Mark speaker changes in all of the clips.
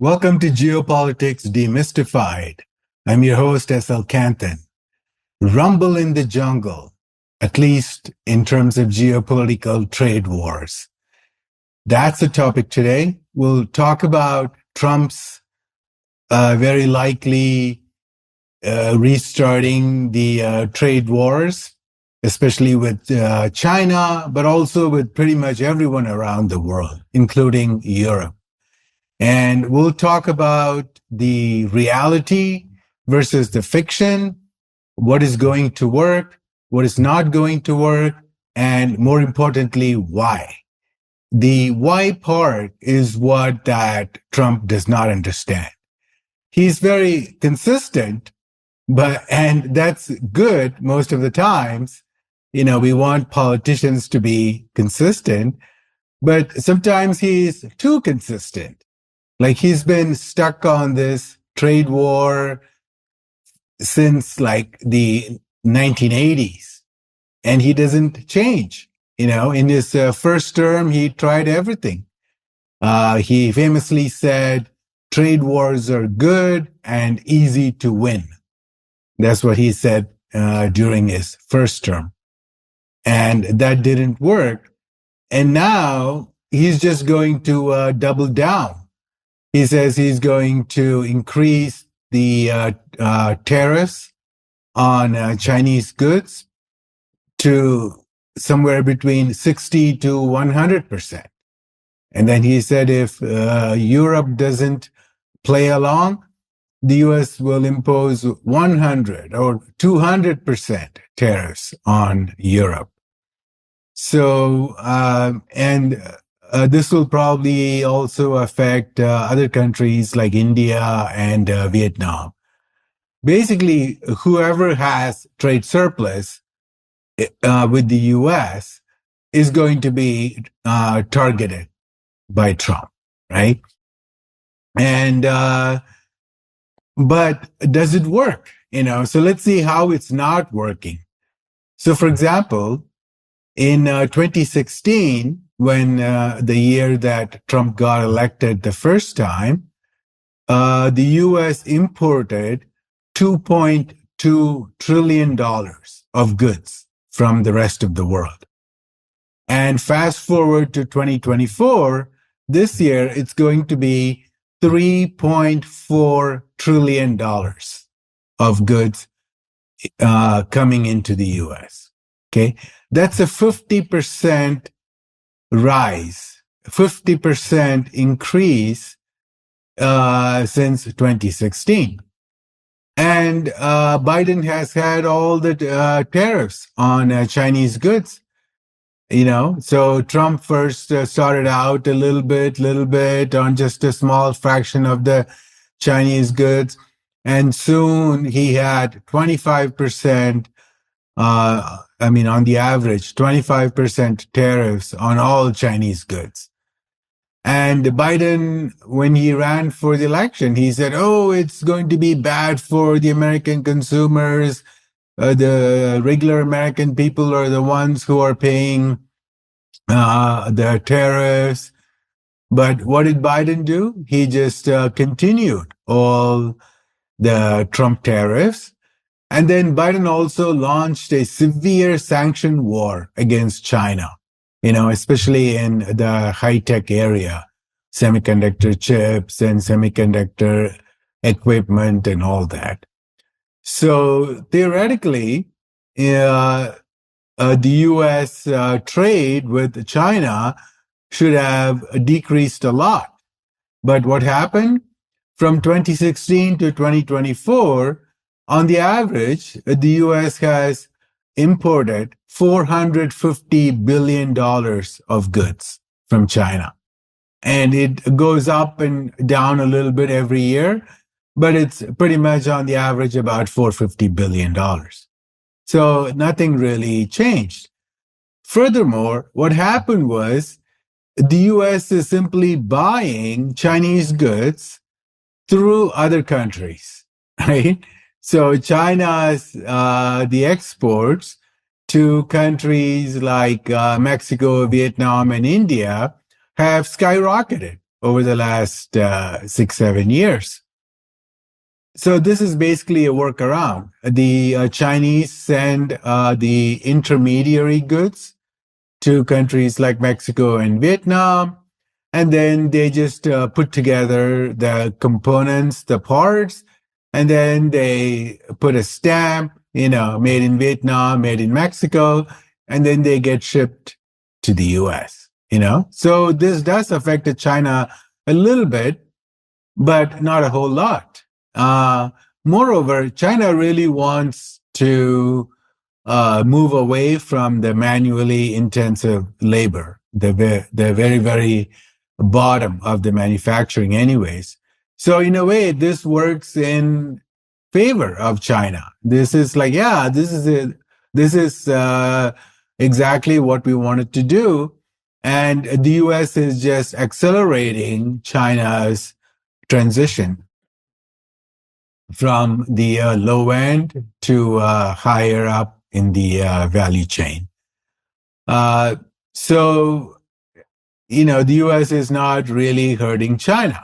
Speaker 1: Welcome to Geopolitics Demystified. I'm your host, S.L. Canthan. Rumble in the jungle, at least in terms of geopolitical trade wars. That's the topic today. We'll talk about Trump's very likely restarting the trade wars, especially with China, but also with pretty much everyone around the world, including Europe. And we'll talk about the reality versus the fiction, what is going to work, what is not going to work, and more importantly, why. The why part is what that Trump does not understand. He's very consistent, and that's good most of the times. You know, we want politicians to be consistent, but sometimes he's too consistent. Like he's been stuck on this trade war since like the 1980s, and he doesn't change. You know, in his first term, he tried everything. He famously said, trade wars are good and easy to win. That's what he said during his first term. And that didn't work. And now he's just going to double down. He says he's going to increase the tariffs on Chinese goods to somewhere between 60 to 100%. And then he said if Europe doesn't play along, the US will impose 100 or 200% tariffs on Europe. So, this will probably also affect other countries like India and Vietnam. Basically, whoever has trade surplus with the US is going to be targeted by Trump, right? And but does it work? You know, so let's see how it's not working. So, for example, in 2016, when the year that Trump got elected the first time, the U.S. imported $2.2 trillion of goods from the rest of the world. And fast forward to 2024, this year it's going to be $3.4 trillion of goods coming into the U.S. Okay, that's a 50% rise, 50% increase since 2016. And Biden has had all the tariffs on Chinese goods. You know, so Trump first started out a little bit on just a small fraction of the Chinese goods. And soon he had 25%, on the average, 25% tariffs on all Chinese goods. And Biden, when he ran for the election, he said, oh, it's going to be bad for the American consumers. The regular American people are the ones who are paying the tariffs. But what did Biden do? He just continued all the Trump tariffs. And then Biden also launched a severe sanction war against China, you know, especially in the high-tech area, semiconductor chips and semiconductor equipment and all that. So theoretically, the U.S. Trade with China should have decreased a lot. But what happened? From 2016 to 2024, on the average, the U.S. has imported $450 billion of goods from China. And it goes up and down a little bit every year, but it's pretty much on the average about $450 billion. So nothing really changed. Furthermore, what happened was the U.S. is simply buying Chinese goods through other countries, right? So China's, the exports to countries like Mexico, Vietnam, and India have skyrocketed. over the last 6, 7 years. So this is basically a workaround. The Chinese send the intermediary goods to countries like Mexico and Vietnam, and then they just put together the components, the parts, and then they put a stamp, made in Vietnam, made in Mexico, and then they get shipped to the US. So this does affect China a little bit, but not a whole lot. Moreover, China really wants to move away from the manually intensive labor, the very, very bottom of the manufacturing anyways. So in a way, this works in favor of China. This is like, yeah, this is it. This is exactly what we wanted to do. And the US is just accelerating China's transition from the low end to higher up in the value chain. So, the US is not really hurting China.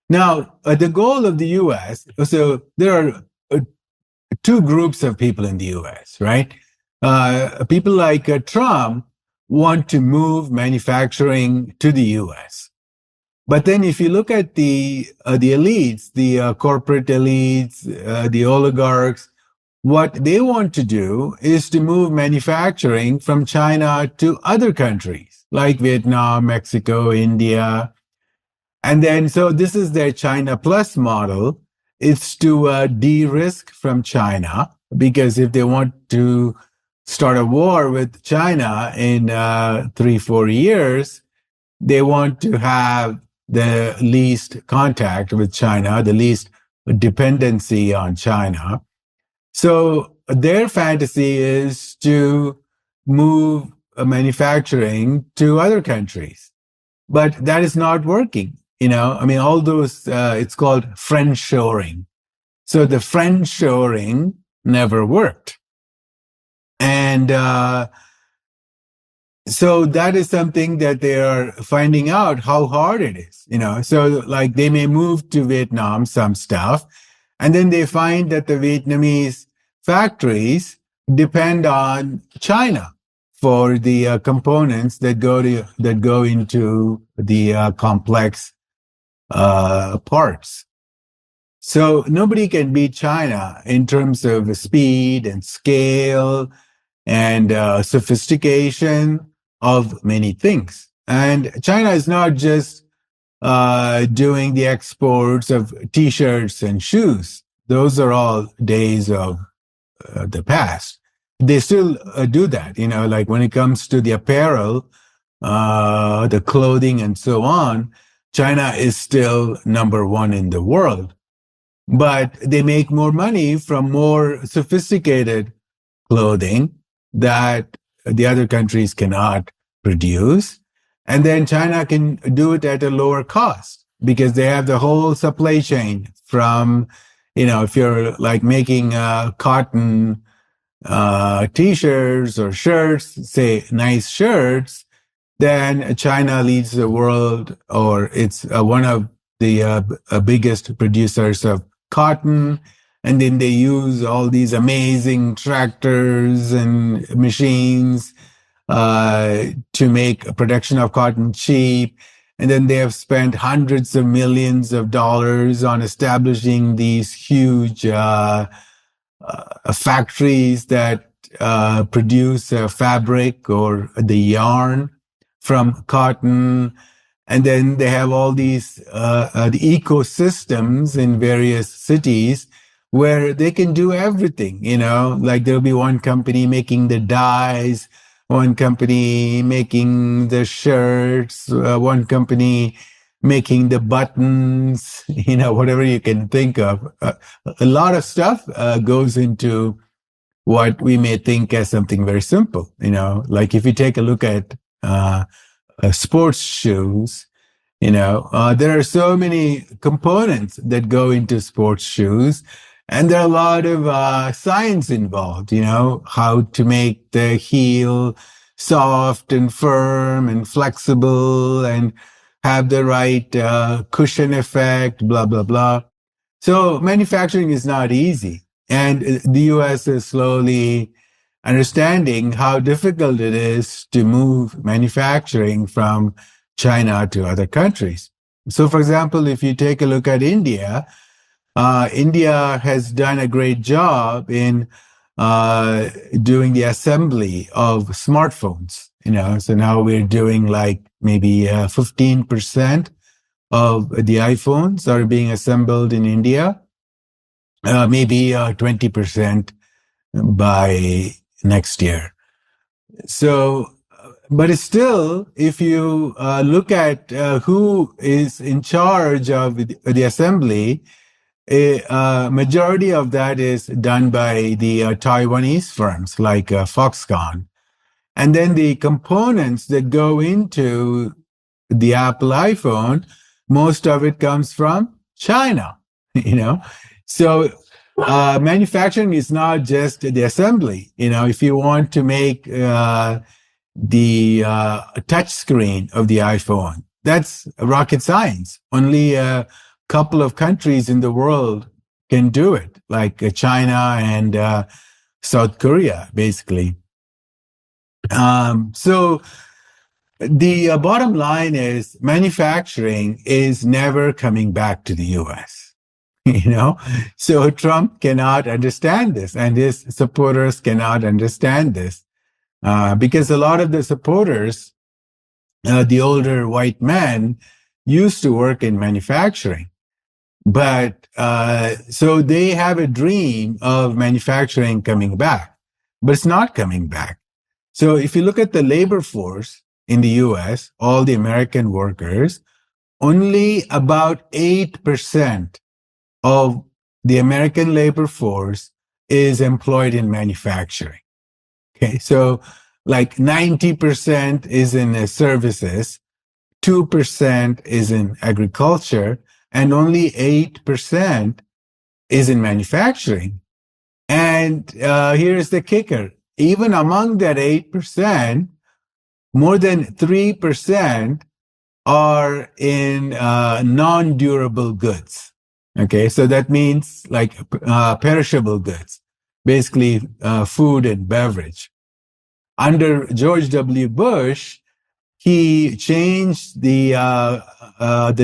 Speaker 1: Now, the goal of the US, so there are two groups of people in the US, right? People like Trump want to move manufacturing to the US. But then if you look at the elites, the corporate elites, the oligarchs, what they want to do is to move manufacturing from China to other countries like Vietnam, Mexico, India. And then, so this is their China Plus model. It's to de-risk from China, because if they want to start a war with China in 3, 4 years, they want to have the least contact with China, the least dependency on China. So their fantasy is to move manufacturing to other countries. But that is not working. I mean, all those, it's called friendshoring. So the friendshoring never worked. And so that is something that they are finding out how hard it is, So like they may move to Vietnam, some stuff, and then they find that the Vietnamese factories depend on China for the components that go into the complex parts. So nobody can beat China in terms of speed and scale and sophistication of many things. And China is not just doing the exports of T-shirts and shoes. Those are all days of the past. They still do that, like when it comes to the apparel, the clothing and so on, China is still number one in the world. But they make more money from more sophisticated clothing that the other countries cannot produce. And then China can do it at a lower cost because they have the whole supply chain from, if you're like making cotton T-shirts or shirts, say nice shirts, then China leads the world, or it's one of the biggest producers of cotton. And then they use all these amazing tractors and machines to make a production of cotton cheap. And then they have spent hundreds of millions of dollars on establishing these huge factories that produce fabric or the yarn from cotton. And then they have all these the ecosystems in various cities where they can do everything, like there'll be one company making the dyes, one company making the shirts, one company making the buttons, whatever you can think of. A lot of stuff goes into what we may think as something very simple, like if you take a look at sports shoes, there are so many components that go into sports shoes, and there are a lot of science involved, how to make the heel soft and firm and flexible, and have the right cushion effect, blah, blah, blah. So manufacturing is not easy. And the US is slowly understanding how difficult it is to move manufacturing from China to other countries. So, for example, if you take a look at India, India has done a great job in doing the assembly of smartphones. So now we're doing like maybe 15% of the iPhones are being assembled in India, maybe 20% by next year. So, but it's still, if you look at who is in charge of the assembly, a majority of that is done by the Taiwanese firms like Foxconn. And then the components that go into the Apple iPhone, most of it comes from China, So manufacturing is not just the assembly. If you want to make the touch screen of the iPhone, that's rocket science. Only a couple of countries in the world can do it, like China and South Korea, basically. So the bottom line is manufacturing is never coming back to the US. So Trump cannot understand this, and his supporters cannot understand this, because a lot of the supporters, the older white men, used to work in manufacturing. But so they have a dream of manufacturing coming back, but it's not coming back. So if you look at the labor force in the US, all the American workers, only about 8% of the American labor force is employed in manufacturing. Okay, so like 90% is in services, 2% is in agriculture, and only 8% is in manufacturing. And here's the kicker. Even among that 8%, more than 3% are in non-durable goods. Okay, so that means like perishable goods, basically food and beverage. Under George W. Bush, he changed the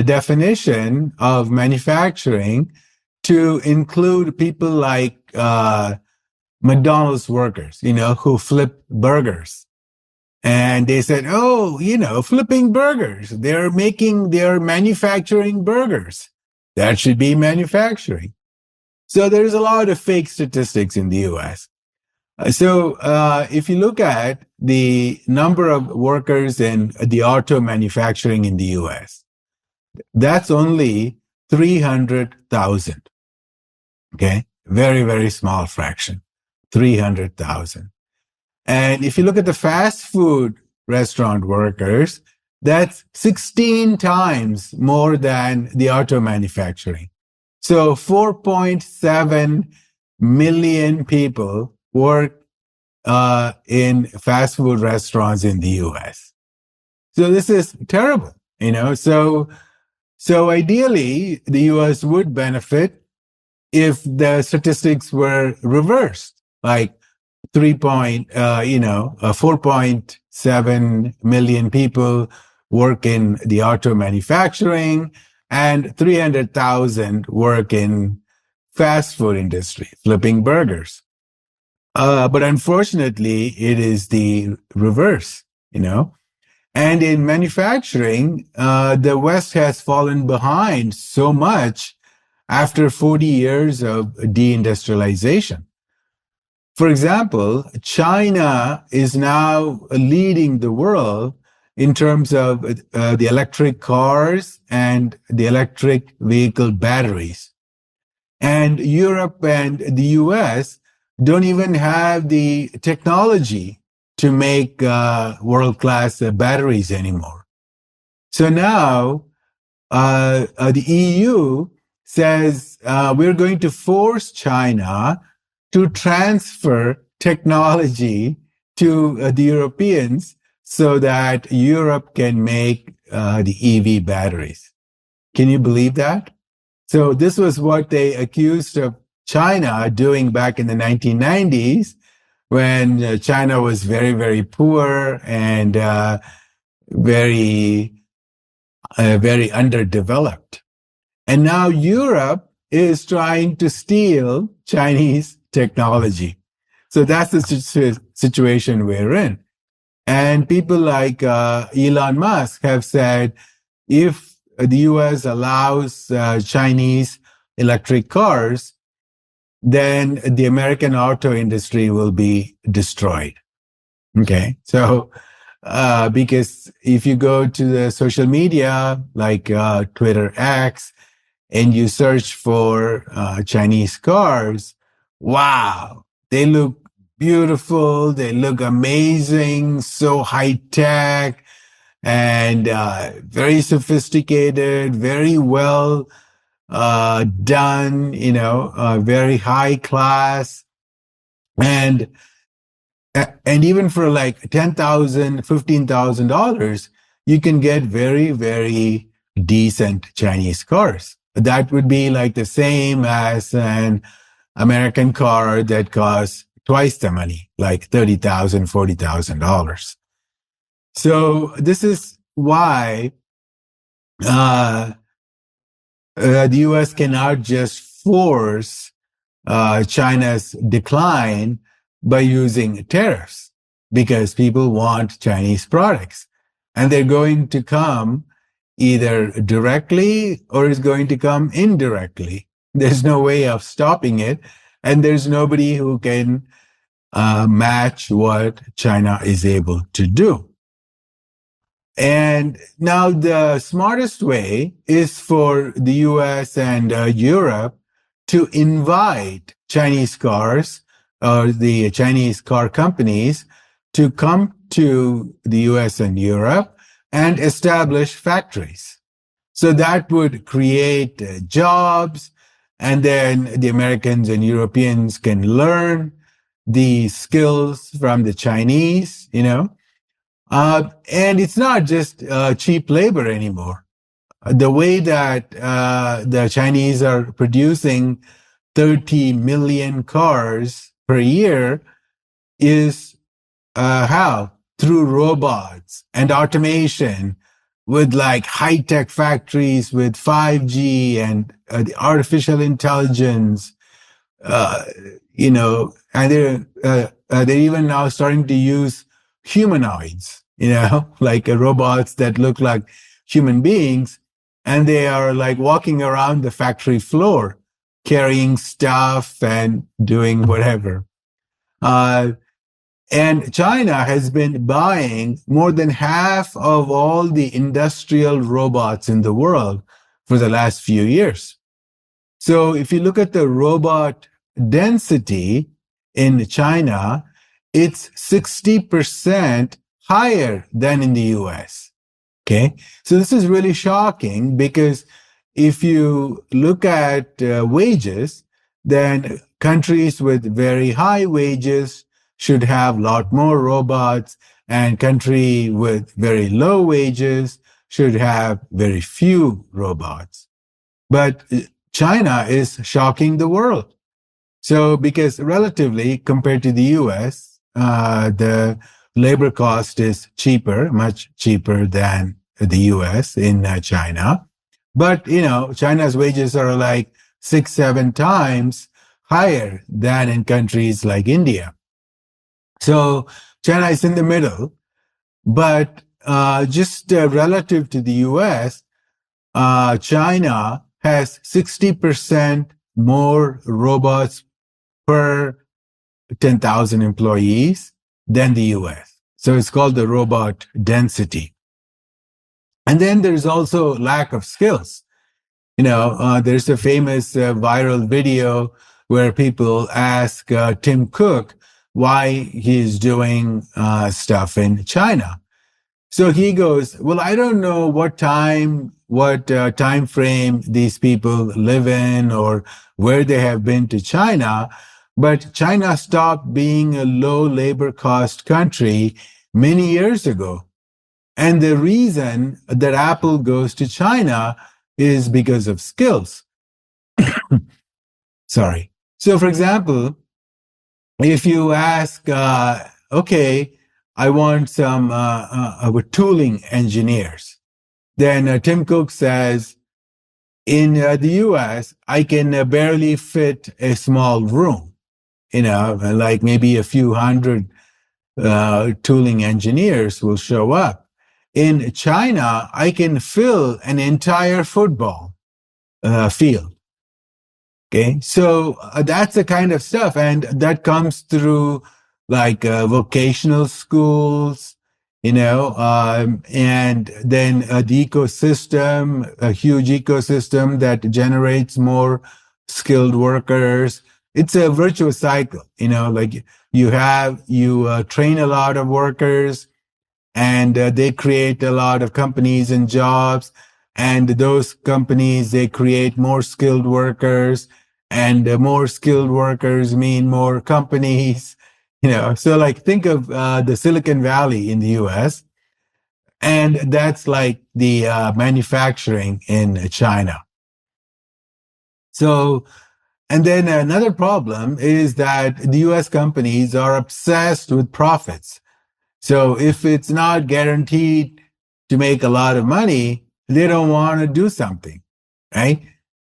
Speaker 1: definition of manufacturing to include people like McDonald's workers, who flip burgers. And they said, oh, flipping burgers. They're manufacturing burgers. That should be manufacturing. So there's a lot of fake statistics in the US. So if you look at the number of workers in the auto manufacturing in the US, that's only 300,000. Okay, very, very small fraction, 300,000. And if you look at the fast food restaurant workers, that's 16 times more than the auto manufacturing. So 4.7 million people work in fast food restaurants in the US. So this is terrible, So ideally, the US would benefit if the statistics were reversed, like 4.7 million people work in the auto manufacturing and 300,000 work in fast food industry, flipping burgers. But unfortunately, it is the reverse, And in manufacturing, the West has fallen behind so much after 40 years of deindustrialization. For example, China is now leading the world in terms of the electric cars and the electric vehicle batteries. And Europe and the US don't even have the technology to make world-class batteries anymore. So now the EU says we're going to force China to transfer technology to the Europeans so that Europe can make the EV batteries. Can you believe that? So this was what they accused of China doing back in the 1990s when China was very, very poor and very, very underdeveloped. And now Europe is trying to steal Chinese technology. So that's the situation we're in. And people like Elon Musk have said, if the US allows Chinese electric cars, then the American auto industry will be destroyed. Okay. So, because if you go to the social media like Twitter X and you search for Chinese cars, wow, they look beautiful, they look amazing, so high tech and very sophisticated, very well done, very high class. And even for like $10,000, $15,000, you can get very, very decent Chinese cars. That would be like the same as an American car that costs twice the money, like $30,000, $40,000. So this is why the U.S. cannot just force China's decline by using tariffs, because people want Chinese products. And they're going to come either directly or it's going to come indirectly. There's no way of stopping it. And there's nobody who can match what China is able to do. And now the smartest way is for the US and Europe to invite Chinese cars or the Chinese car companies to come to the US and Europe and establish factories. So that would create jobs, and then the Americans and Europeans can learn the skills from the Chinese, and it's not just cheap labor anymore. The way that the Chinese are producing 30 million cars per year is how? Through robots and automation, with like high-tech factories with 5G and the artificial intelligence, and they're even now starting to use humanoids, like robots that look like human beings, and they are like walking around the factory floor, carrying stuff and doing whatever. And China has been buying more than half of all the industrial robots in the world for the last few years. So if you look at the robot density in China, it's 60% higher than in the US. Okay. So this is really shocking, because if you look at wages, then countries with very high wages should have a lot more robots, and country with very low wages should have very few robots. But China is shocking the world. So because relatively compared to the US, the labor cost is cheaper, much cheaper than the US in China. But, China's wages are like 6-7 times higher than in countries like India. So China is in the middle, but just relative to the US, China has 60% more robots per 10,000 employees than the US. So it's called the robot density. And then there's also lack of skills. There's a famous viral video where people ask Tim Cook why he's doing stuff in China. So he goes, well, I don't know what time frame these people live in or where they have been to China, but China stopped being a low labor cost country many years ago. And the reason that Apple goes to China is because of skills. Sorry. So, for example, if you ask, okay, I want some tooling engineers, then Tim Cook says, in the US, I can barely fit a small room, like maybe a few hundred tooling engineers will show up. In China, I can fill an entire football field. Okay, so that's the kind of stuff, and that comes through like vocational schools, and then the ecosystem, a huge ecosystem that generates more skilled workers. It's a virtuous cycle, like you train a lot of workers, and they create a lot of companies and jobs, and those companies, they create more skilled workers, and more skilled workers mean more companies. So like think of the Silicon Valley in the US, and that's like the manufacturing in China. So, and then another problem is that the US companies are obsessed with profits. So if it's not guaranteed to make a lot of money, they don't want to do something, right?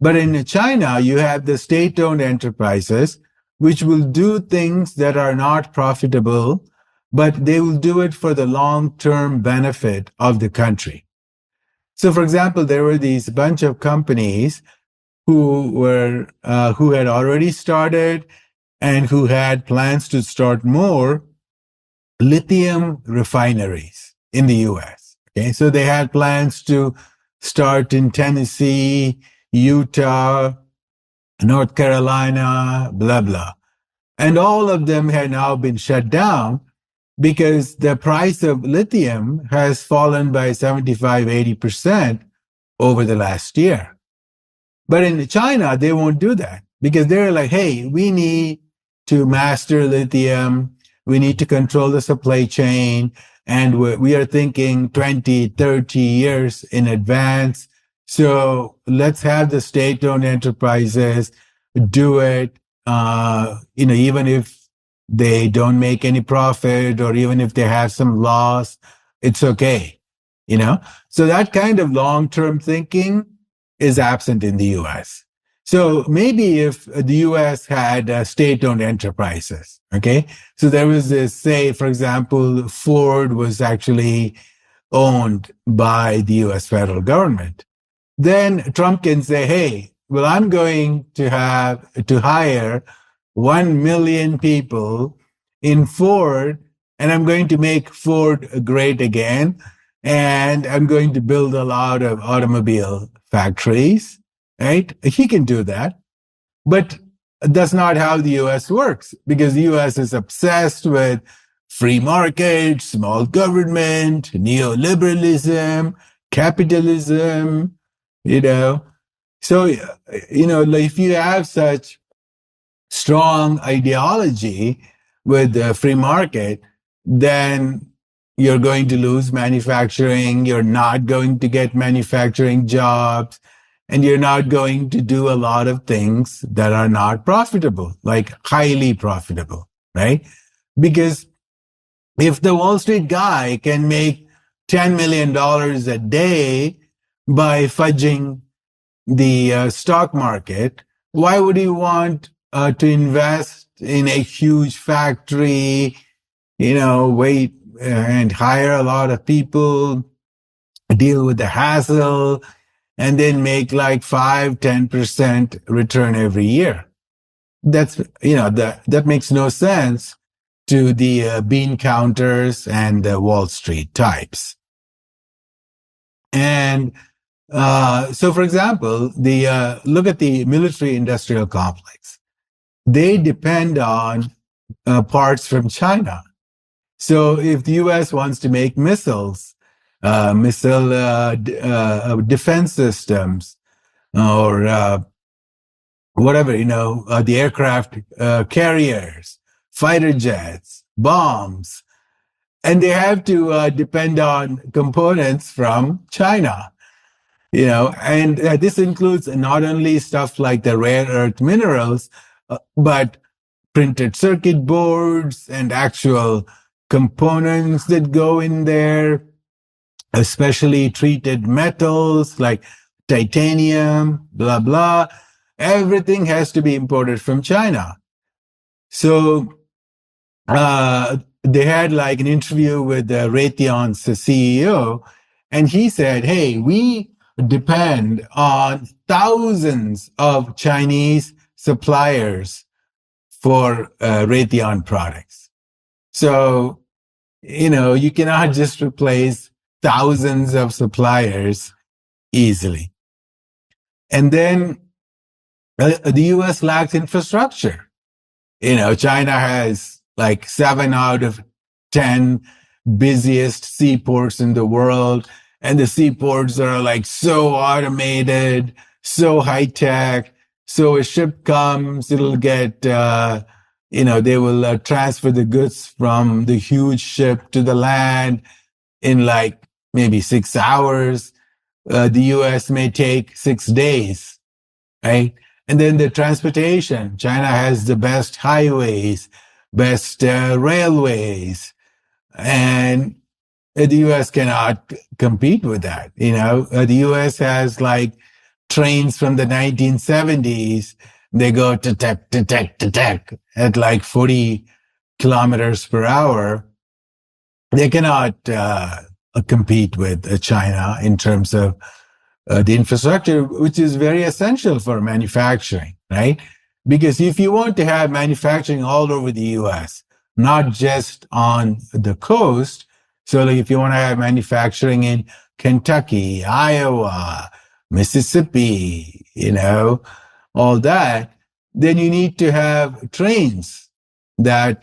Speaker 1: But in China, you have the state-owned enterprises, which will do things that are not profitable, but they will do it for the long-term benefit of the country. So, for example, there were these bunch of companies who had already started and who had plans to start more lithium refineries in the US. Okay, so they had plans to start in Tennessee, Utah, North Carolina, blah, blah. And all of them had now been shut down because the price of lithium has fallen by 75, 80% over the last year. But in China, they won't do that because they're like, hey, we need to master lithium. We need to control the supply chain. And we are thinking 20, 30 years in advance. So let's have the state-owned enterprises do it, even if they don't make any profit or even if they have some loss, it's okay, So that kind of long-term thinking is absent in the US. So maybe if the US had state-owned enterprises, okay? So there was this, say, for example, Ford was actually owned by the US federal government. Then Trump can say, hey, well, I'm going to have to hire 1 million people in Ford, and I'm going to make Ford great again. And I'm going to build a lot of automobile factories, right? He can do that. But that's not how the US works because the US is obsessed with free market, small government, neoliberalism, capitalism, you know. So, if you have such strong ideology with the free market, then you're going to lose manufacturing. You're not going to get manufacturing jobs, and you're not going to do a lot of things that are not profitable, like highly profitable, right? Because if the Wall Street guy can make $10 million a day by fudging the stock market, why would he want to invest in a huge factory, wait and hire a lot of people, deal with the hassle, and then make like 5-10% return every year? That's, that makes no sense to the bean counters and the Wall Street types. And so, for example, look at the military-industrial complex. They depend on parts from China. So, if the U.S. wants to make missiles, missile defense systems, or whatever, the aircraft carriers, fighter jets, bombs, and they have to depend on components from China. And this includes not only stuff like the rare earth minerals, but printed circuit boards and actual components that go in there, especially treated metals like titanium, blah, blah. Everything has to be imported from China. So they had like an interview with Raytheon's CEO, and he said, hey, we depend on thousands of Chinese suppliers for Raytheon products. So, you cannot just replace thousands of suppliers easily. And then the US lacks infrastructure. China has like 7 out of 10 busiest seaports in the world. And the seaports are like so automated, so high tech. So a ship comes, it'll get, they will transfer the goods from the huge ship to the land in like maybe 6 hours. The US may take 6 days, right? And then the transportation. China has the best highways, best railways, and the US cannot compete with that. The US has like trains from the 1970s. They go to tech at like 40 kilometers per hour. They cannot compete with China in terms of the infrastructure, which is very essential for manufacturing, right? Because if you want to have manufacturing all over the US, not just on the coast, so like if you want to have manufacturing in Kentucky, Iowa, Mississippi, all that, then you need to have trains that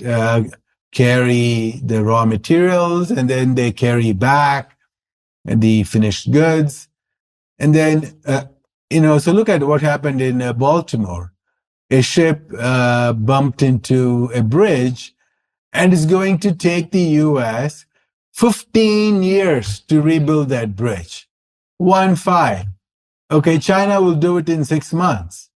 Speaker 1: carry the raw materials, and then they carry back the finished goods. And then, so look at what happened in Baltimore. A ship bumped into a bridge, and it's going to take the US 15 years to rebuild that bridge. 15. Okay, China will do it in 6 months.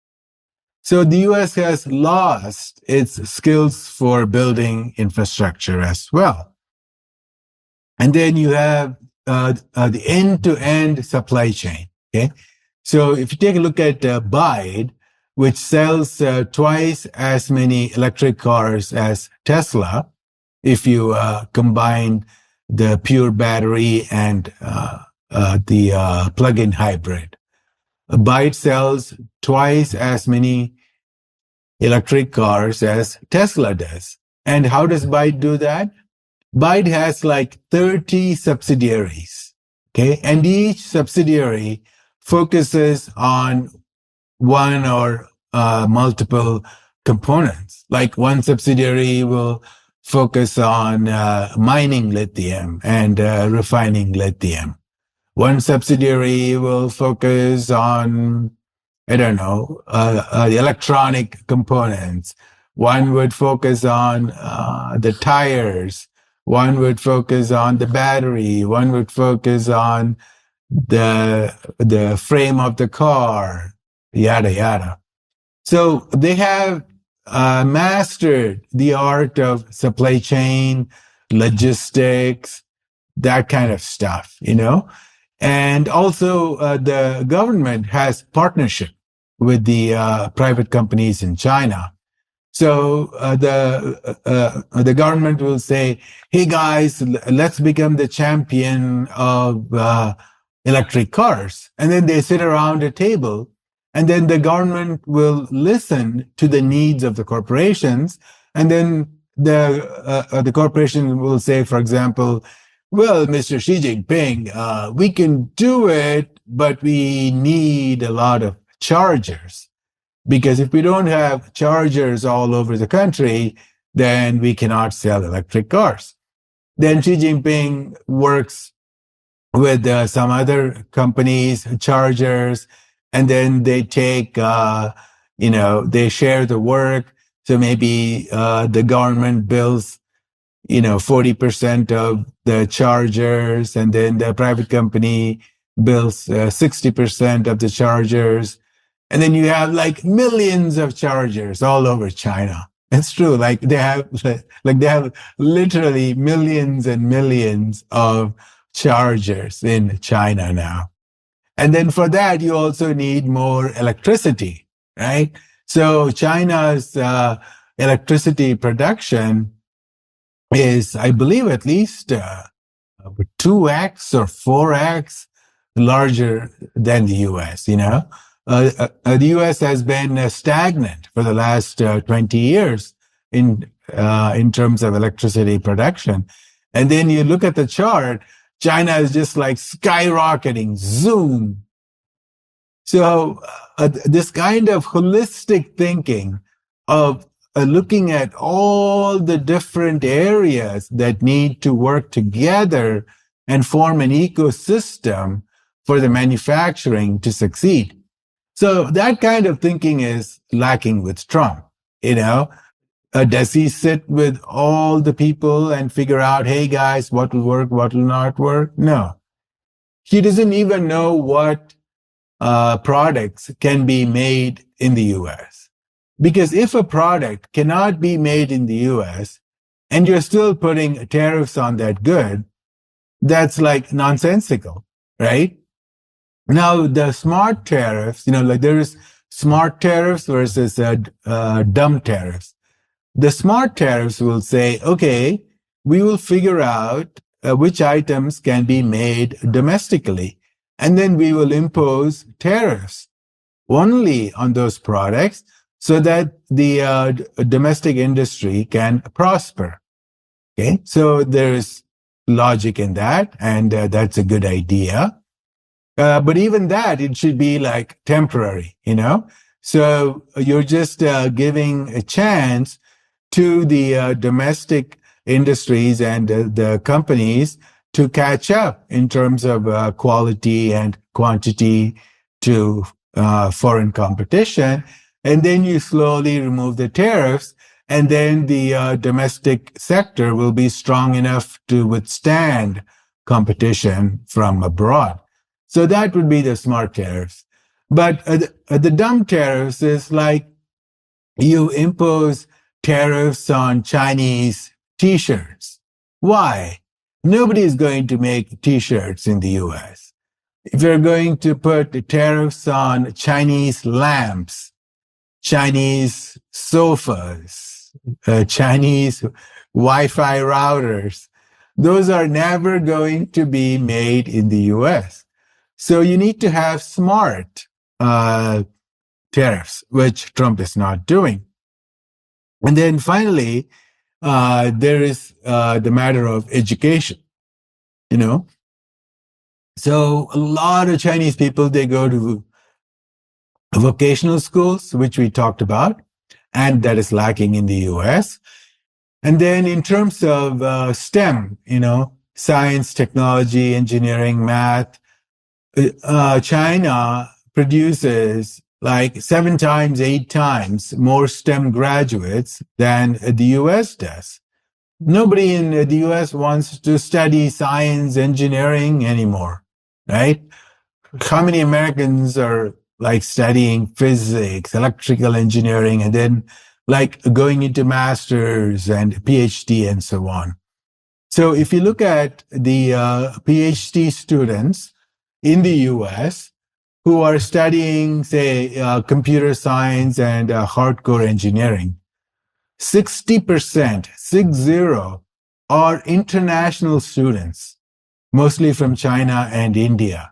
Speaker 1: So the US has lost its skills for building infrastructure as well. And then you have the end-to-end supply chain. Okay, so if you take a look at Bide, which sells twice as many electric cars as Tesla, if you combine the pure battery and the plug-in hybrid. Bide sells twice as many electric cars as Tesla does. And how does Bide do that? Bide has like 30 subsidiaries, okay? And each subsidiary focuses on one or multiple components. Like one subsidiary will focus on mining lithium and refining lithium. One subsidiary will focus on, the electronic components. One would focus on the tires. One would focus on the battery. One would focus on the frame of the car, yada, yada. So they have mastered the art of supply chain, logistics, that kind of stuff, And also the government has partnership with the private companies in China. So the government will say, "Hey guys, let's become the champion of electric cars," and then they sit around a table, and then the government will listen to the needs of the corporations, and then the corporation will say, for example, "Well, Mr. Xi Jinping, we can do it, but we need a lot of chargers." Because if we don't have chargers all over the country, then we cannot sell electric cars. Then Xi Jinping works with some other companies, chargers, and then they take, they share the work. So maybe the government builds, 40% of the chargers, and then the private company builds 60% of the chargers. And then you have like millions of chargers all over China. It's true. They have literally millions and millions of chargers in China now. And then for that, you also need more electricity, right? So China's electricity production is, I believe, at least 2x or 4x larger than the US, the US has been stagnant for the last 20 years in terms of electricity production. And then you look at the chart, China is just like skyrocketing, zoom. So this kind of holistic thinking of looking at all the different areas that need to work together and form an ecosystem for the manufacturing to succeed. So that kind of thinking is lacking with Trump. Does he sit with all the people and figure out, hey guys, what will work, what will not work? No. He doesn't even know what products can be made in the US. Because if a product cannot be made in the US and you're still putting tariffs on that good, that's like nonsensical, right? Now, the smart tariffs, there is smart tariffs versus dumb tariffs. The smart tariffs will say, okay, we will figure out which items can be made domestically, and then we will impose tariffs only on those products so that the domestic industry can prosper. Okay, so there's logic in that, and that's a good idea. But even that, it should be like temporary, So you're just giving a chance to the domestic industries and the companies to catch up in terms of quality and quantity to foreign competition. And then you slowly remove the tariffs, and then the domestic sector will be strong enough to withstand competition from abroad. So that would be the smart tariffs. But the dumb tariffs is like you impose tariffs on Chinese t-shirts. Why? Nobody is going to make t-shirts in the US. If you're going to put tariffs on Chinese lamps, Chinese sofas, Chinese Wi-Fi routers, those are never going to be made in the US. So you need to have smart tariffs, which Trump is not doing. And then finally, there is the matter of education, So a lot of Chinese people, they go to vocational schools, which we talked about, and that is lacking in the US. And then in terms of STEM, science, technology, engineering, math, China produces like 7 times, 8 times more STEM graduates than the US does. Nobody in the US wants to study science, engineering anymore, right? How many Americans are like studying physics, electrical engineering, and then like going into masters and PhD and so on? So if you look at the PhD students in the US who are studying, say, computer science and hardcore engineering, 60%, 60, are international students, mostly from China and India.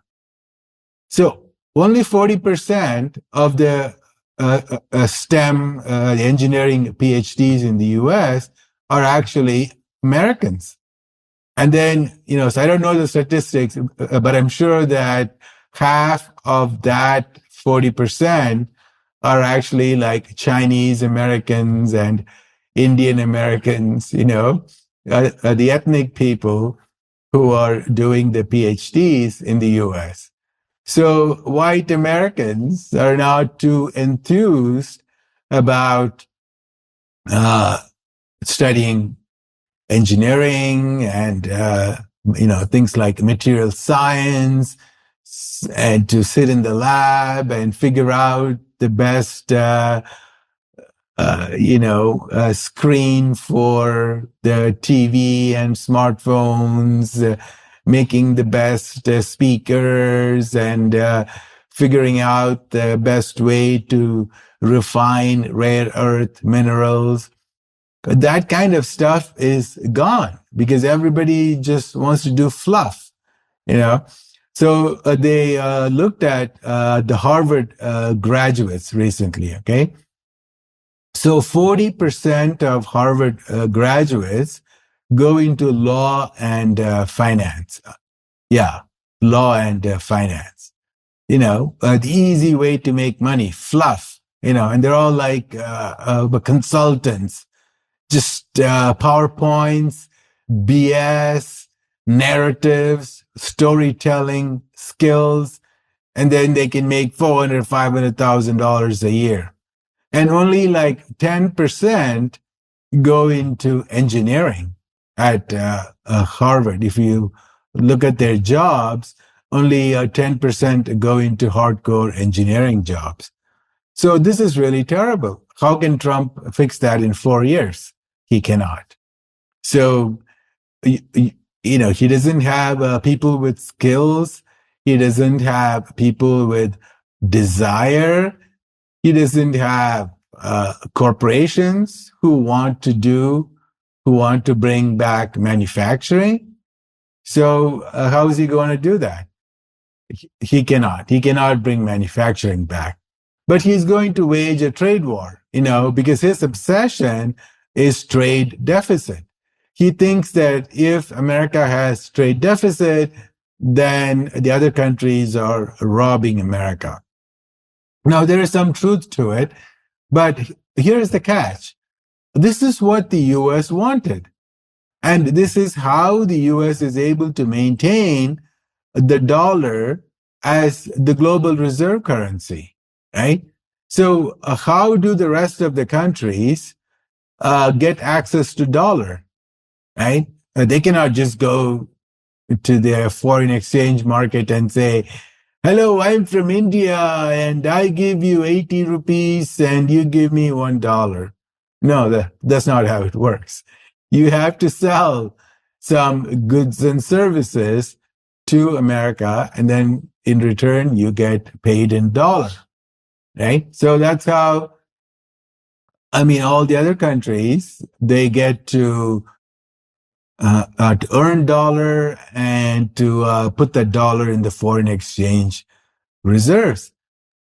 Speaker 1: So only 40% of the STEM engineering PhDs in the US are actually Americans. And then, so I don't know the statistics, but I'm sure that half of that 40% are actually like Chinese Americans and Indian Americans, the ethnic people who are doing the PhDs in the US. So white Americans are not too enthused about studying engineering and, things like material science, and to sit in the lab and figure out the best, screen for the TV and smartphones, making the best speakers, and figuring out the best way to refine rare earth minerals. That kind of stuff is gone because everybody just wants to do fluff, you know. So they looked at the Harvard graduates recently, okay? So 40% of Harvard graduates go into law and finance. Yeah, law and finance. The easy way to make money, fluff, and they're all like consultants, just PowerPoints, BS, narratives, storytelling skills, and then they can make $400,000, $500,000 a year. And only like 10% go into engineering at Harvard. If you look at their jobs, only 10% go into hardcore engineering jobs. So this is really terrible. How can Trump fix that in 4 years? He cannot. So, he doesn't have people with skills. He doesn't have people with desire. He doesn't have corporations who want to bring back manufacturing. So how is he going to do that? He cannot. He cannot bring manufacturing back. But he's going to wage a trade war, because his obsession is trade deficit. He thinks that if America has trade deficit, then the other countries are robbing America. Now, there is some truth to it, but here's the catch. This is what the US wanted. And this is how the US is able to maintain the dollar as the global reserve currency, right? So how do the rest of the countries get access to dollar, right? They cannot just go to their foreign exchange market and say, hello, I'm from India and I give you 80 rupees and you give me $1. No, that's not how it works. You have to sell some goods and services to America, and then in return, you get paid in dollar, right? So that's how, all the other countries, they get to earn dollar and to put that dollar in the foreign exchange reserves.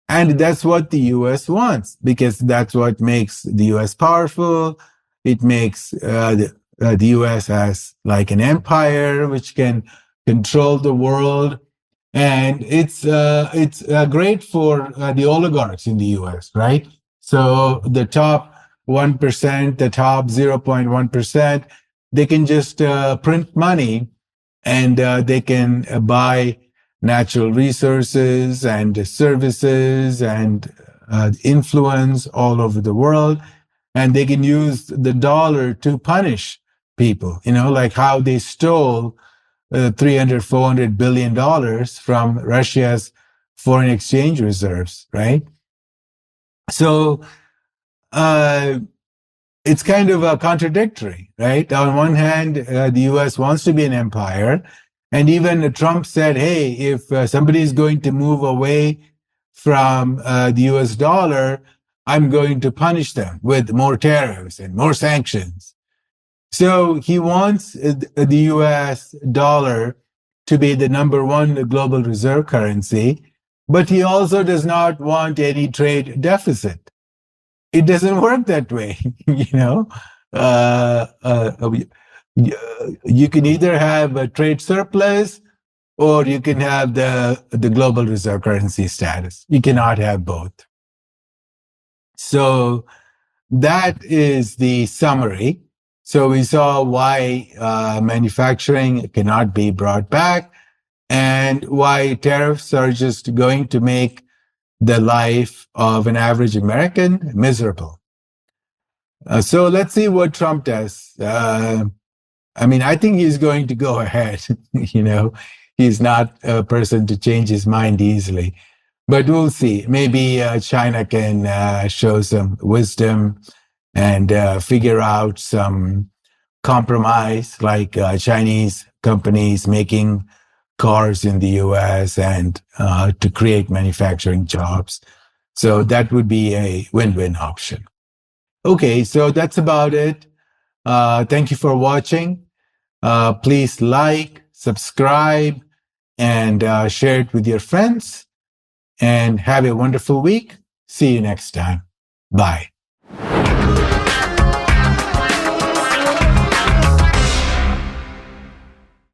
Speaker 1: And that's what the US wants, because that's what makes the US powerful. It makes the US as like an empire, which can control the world. And it's great for the oligarchs in the US, right? So the top 1%, the top 0.1%, they can just print money, and they can buy natural resources and services and influence all over the world. And they can use the dollar to punish people, like how they stole $300, $400 billion from Russia's foreign exchange reserves, right? So it's kind of contradictory, right? On one hand, the US wants to be an empire. And even Trump said, hey, if somebody is going to move away from the US dollar, I'm going to punish them with more tariffs and more sanctions. So he wants the US dollar to be the number one global reserve currency, but he also does not want any trade deficit. It doesn't work that way, you can either have a trade surplus or you can have the global reserve currency status. You cannot have both. So that is the summary. So we saw why manufacturing cannot be brought back and why tariffs are just going to make the life of an average American miserable. So let's see what Trump does. I mean, I think he's going to go ahead. He's not a person to change his mind easily. But we'll see. Maybe China can show some wisdom and figure out some compromise, like Chinese companies making cars in the US and to create manufacturing jobs. So that would be a win-win option. Okay, so that's about it. Thank you for watching. Please like, subscribe, and share it with your friends. And have a wonderful week. See you next time. Bye.